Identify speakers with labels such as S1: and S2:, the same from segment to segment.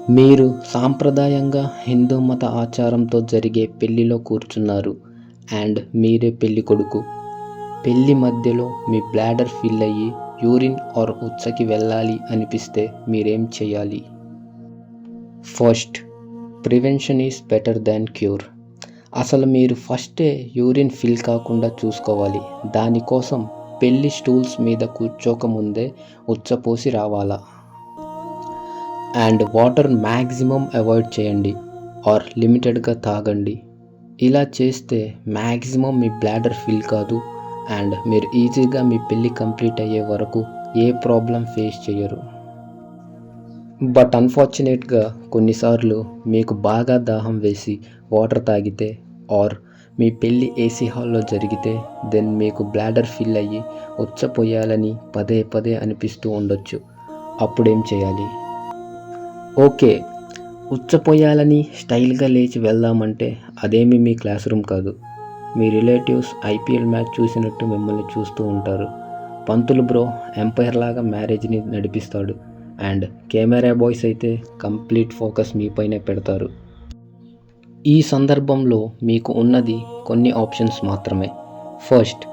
S1: మీరు సాంప్రదాయంగా హిందూ మత ఆచారంతో జరిగే పెళ్లిలో కూర్చున్నారు అండ్ మీరే పెళ్లి కొడుకు. పెళ్లి మధ్యలో మీ బ్లాడర్ ఫిల్ అయ్యి యూరిన్ ఆర్ ఉచ్చకి వెళ్ళాలి అనిపిస్తే మీరేం చేయాలి? First, prevention is better than cure. అసలు మీరు ఫస్టే యూరిన్ ఫిల్ కాకుండా చూసుకోవాలి. దానికోసం పెళ్లి స్టూల్స్ మీద కూర్చోకముందే ఉచ్చపోసి రావాలా. అండ్ వాటర్ మ్యాక్సిమం అవాయిడ్ చేయండి ఆర్ లిమిటెడ్గా తాగండి. ఇలా చేస్తే మ్యాక్సిమం మీ బ్లాడర్ ఫిల్ కాదు అండ్ మీరు ఈజీగా మీ పెళ్ళి కంప్లీట్ అయ్యే వరకు ఏ ప్రాబ్లం ఫేస్ చేయరు. బట్ అన్ఫార్చునేట్గా కొన్నిసార్లు మీకు బాగా దాహం వేసి వాటర్ తాగితే ఆర్ మీ పెళ్ళి ఏసీ హాల్లో జరిగితే దెన్ మీకు బ్లాడర్ ఫిల్ అయ్యి ఉచ్చపోయాలని పదే పదే అనిపిస్తూ ఉండొచ్చు. అప్పుడేం చేయాలి? ఓకే, ఉచ్చపోయాలని స్టైల్గా లేచి వెళ్దామంటే అదేమి మీ క్లాస్ రూమ్ కాదు. మీ రిలేటివ్స్ ఐపీఎల్ మ్యాచ్ చూసినట్టు మిమ్మల్ని చూస్తూ ఉంటారు. పంతులు బ్రో ఎంపైర్ లాగా మ్యారేజ్ని నడిపిస్తాడు అండ్ కెమెరా బాయ్స్ అయితే కంప్లీట్ ఫోకస్ మీపైనే పెడతారు. ఈ సందర్భంలో మీకు ఉన్నది కొన్ని ఆప్షన్స్ మాత్రమే. ఫస్ట్,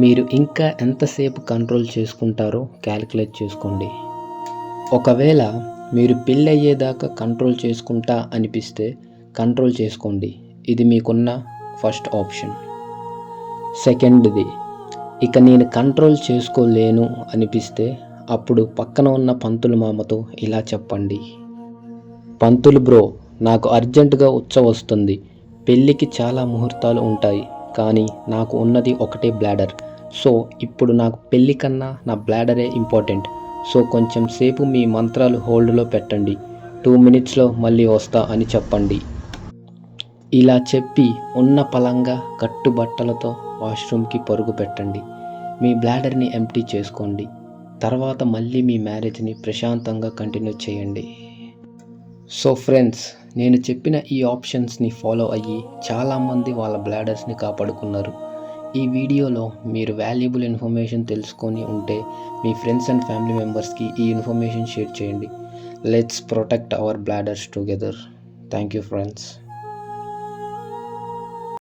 S1: మీరు ఇంకా ఎంతసేపు కంట్రోల్ చేసుకుంటారో క్యాలిక్యులేట్ చేసుకోండి. ఒకవేళ మీరు పెళ్ళి అయ్యేదాకా కంట్రోల్ చేసుకుంటా అనిపిస్తే కంట్రోల్ చేసుకోండి. ఇది మీకున్న ఫస్ట్ ఆప్షన్. సెకండ్ది, ఇక నేను కంట్రోల్ చేసుకోలేను అనిపిస్తే అప్పుడు పక్కన ఉన్న పంతులు మామతో ఇలా చెప్పండి. పంతులు బ్రో, నాకు అర్జెంటుగా ఉచ్చ వస్తుంది. పెళ్ళికి చాలా ముహూర్తాలు ఉంటాయి కానీ నాకు ఉన్నది ఒకటే బ్లాడర్. సో ఇప్పుడు నాకు పెళ్ళి కన్నా నా బ్లాడరే ఇంపార్టెంట్. సో కొంచెం సేపు మీ మంత్రాలు హోల్డ్లో పెట్టండి. 2 minutesలో మళ్ళీ వస్తా అని చెప్పండి. ఇలా చెప్పి ఉన్న పలంగా కట్టుబట్టలతో వాష్రూమ్కి పరుగు పెట్టండి. మీ బ్లాడర్ని ఎంప్టీ చేసుకోండి. తర్వాత మళ్ళీ మీ మ్యారేజ్ని ప్రశాంతంగా కంటిన్యూ చేయండి. సో ఫ్రెండ్స్, నేను చెప్పిన ఈ ఆప్షన్స్ని ఫాలో అయ్యి చాలామంది వాళ్ళ బ్లాడర్స్ని కాపాడుకున్నారు. ఈ వీడియోలో మీరు వాల్యుబుల్ ఇన్ఫర్మేషన్ తెలుసుకొని ఉంటే మీ ఫ్రెండ్స్ అండ్ ఫ్యామిలీ మెంబర్స్కి ఈ ఇన్ఫర్మేషన్ షేర్ చేయండి. Let's protect our bladders together. Thank you friends.